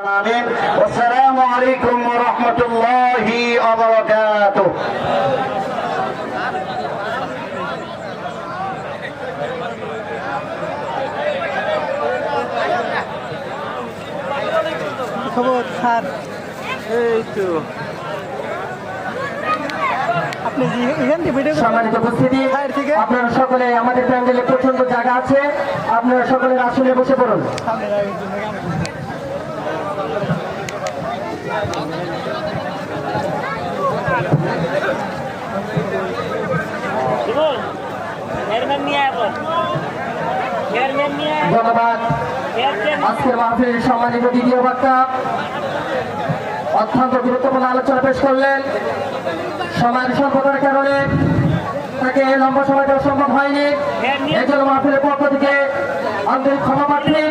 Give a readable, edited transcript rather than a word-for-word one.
আমিন। আসসালামু আলাইকুম ওয়া রাহমাতুল্লাহি ওয়া বারাকাতুহু। খবর স্যার, এই তো আপনি এখান থেকে ভিডিও সম্মানিত উপস্থিতি, আপনারা সকলে আমাদের প্যান্ডেলে প্রচন্ড জায়গা আছে, আপনারা সকলে আসনে বসে পড়ুন। ধন্যবাদ। আজকের মাহফিলের সম্মানিত দ্বিতীয় বক্তা অত্যন্ত গুরুত্বপূর্ণ আলোচনা পেশ করলেন। সময়ের স্বল্পতার কারণে তাকে লম্বা সময় দেওয়া সম্ভব হয়নি। এই জন্য মাহফিলের পক্ষ থেকে আন্তরিক ক্ষমা প্রার্থী।